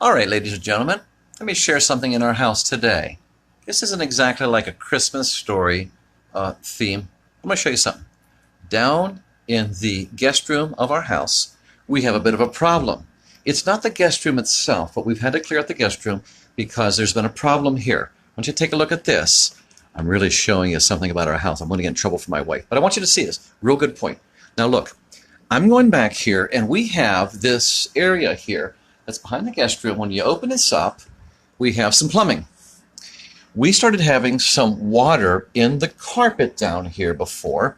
All right, ladies and gentlemen, let me share something in our house today. This isn't exactly like a Christmas story theme. I'm going to show you something. Down in the guest room of our house, we have a bit of a problem. It's not the guest room itself, but we've had to clear out the guest room because there's been a problem here. I want you to take a look at this. I'm really showing you something about our house. I'm going to get in trouble for my wife, but I want you to see this. Real good point. Now look, I'm going back here, and we have this area here that's behind the guest room. When you open this up, we have some plumbing. We started having some water in the carpet down here before,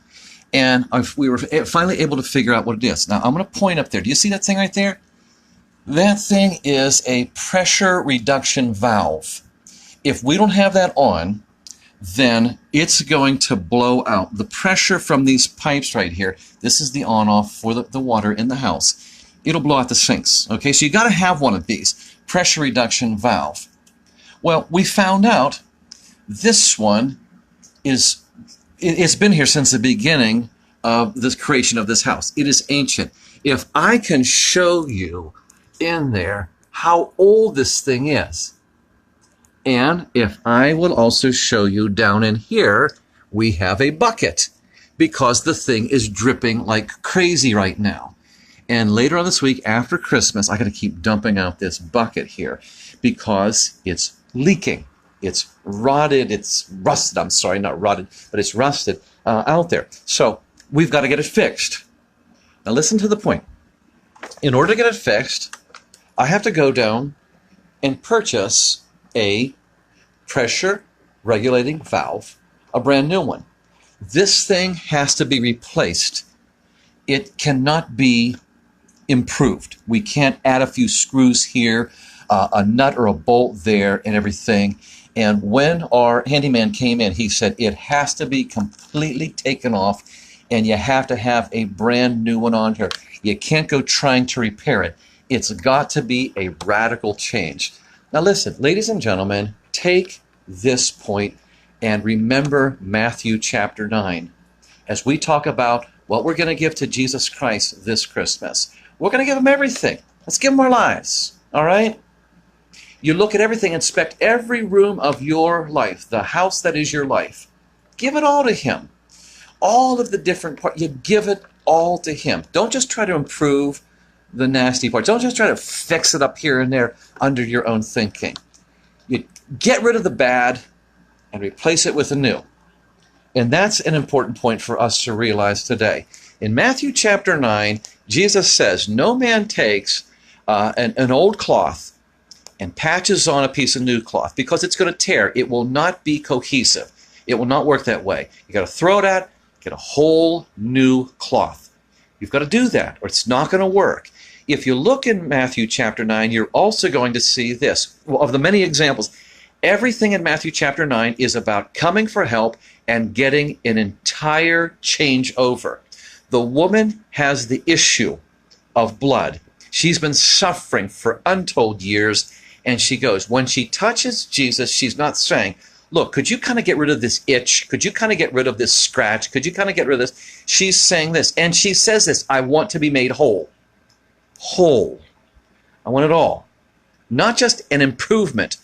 and we were finally able to figure out what it is. Now, I'm going to point up there. Do you see that thing right there? That thing is a pressure reduction valve. If we don't have that on, then it's going to blow out. The pressure from these pipes right here, this is the on-off for the water in the house. It'll blow out the sinks. Okay, so you got to have one of these, pressure reduction valve. Well, we found out this one it's been here since the beginning of this creation of this house. It is ancient. If I can show you in there how old this thing is, and if I will also show you down in here, we have a bucket because the thing is dripping like crazy right now. And later on this week, after Christmas, I got to keep dumping out this bucket here because it's leaking. It's rotted. It's rusted. I'm sorry, not rotted, but it's rusted out there. So we've got to get it fixed. Now listen to the point. In order to get it fixed, I have to go down and purchase a pressure regulating valve, a brand new one. This thing has to be replaced. It cannot be improved. We can't add a few screws here, a nut or a bolt there and everything. And when our handyman came in, he said it has to be completely taken off and you have to have a brand new one on here. You can't go trying to repair it. It's got to be a radical change. Now listen, ladies and gentlemen, take this point and remember Matthew chapter 9. As we talk about what we're going to give to Jesus Christ this Christmas, we're going to give him everything. Let's give him our lives, all right? You look at everything, inspect every room of your life, the house that is your life. Give it all to him. All of the different parts, you give it all to him. Don't just try to improve the nasty parts. Don't just try to fix it up here and there under your own thinking. You get rid of the bad and replace it with the new. And that's an important point for us to realize today. In Matthew chapter 9, Jesus says, no man takes an old cloth and patches on a piece of new cloth because it's going to tear. It will not be cohesive. It will not work that way. You got to throw it out, get a whole new cloth. You've got to do that or it's not going to work. If you look in Matthew chapter 9, you're also going to see this. Well, of the many examples, everything in Matthew chapter 9 is about coming for help and getting an entire changeover. The woman has the issue of blood. She's been suffering for untold years, and she goes, when she touches Jesus, she's not saying, look, could you kind of get rid of this itch? Could you kind of get rid of this scratch? Could you kind of get rid of this? She's saying this, and she says this, I want to be made whole. Whole. I want it all. Not just an improvement.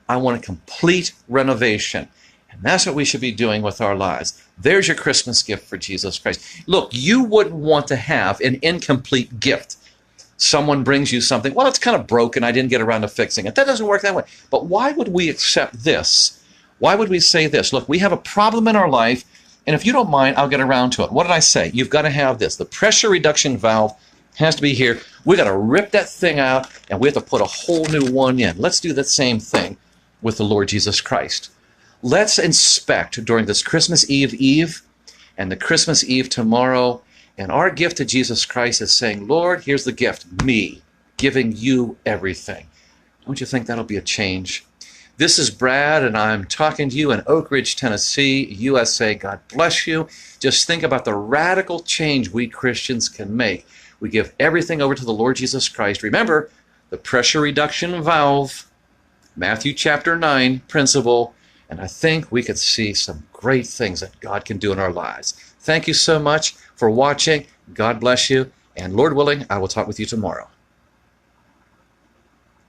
I want a complete renovation. And that's what we should be doing with our lives. There's your Christmas gift for Jesus Christ. Look, you wouldn't want to have an incomplete gift. Someone brings you something, well, it's kind of broken. I didn't get around to fixing it. That doesn't work that way. But why would we accept this? Why would we say this? Look, we have a problem in our life, and if you don't mind, I'll get around to it. What did I say? You've got to have this. The pressure reduction valve has to be here. We got to rip that thing out, and we have to put a whole new one in. Let's do the same thing with the Lord Jesus Christ. Let's inspect during this Christmas Eve and the Christmas Eve tomorrow, and our gift to Jesus Christ is saying, Lord, here's the gift, me, giving you everything. Don't you think that'll be a change? This is Brad, and I'm talking to you in Oak Ridge, Tennessee, USA. God bless you. Just think about the radical change we Christians can make. We give everything over to the Lord Jesus Christ. Remember, the pressure reduction valve, Matthew chapter 9 principle, and I think we could see some great things that God can do in our lives. Thank you so much for watching. God bless you, and Lord willing, I will talk with you tomorrow.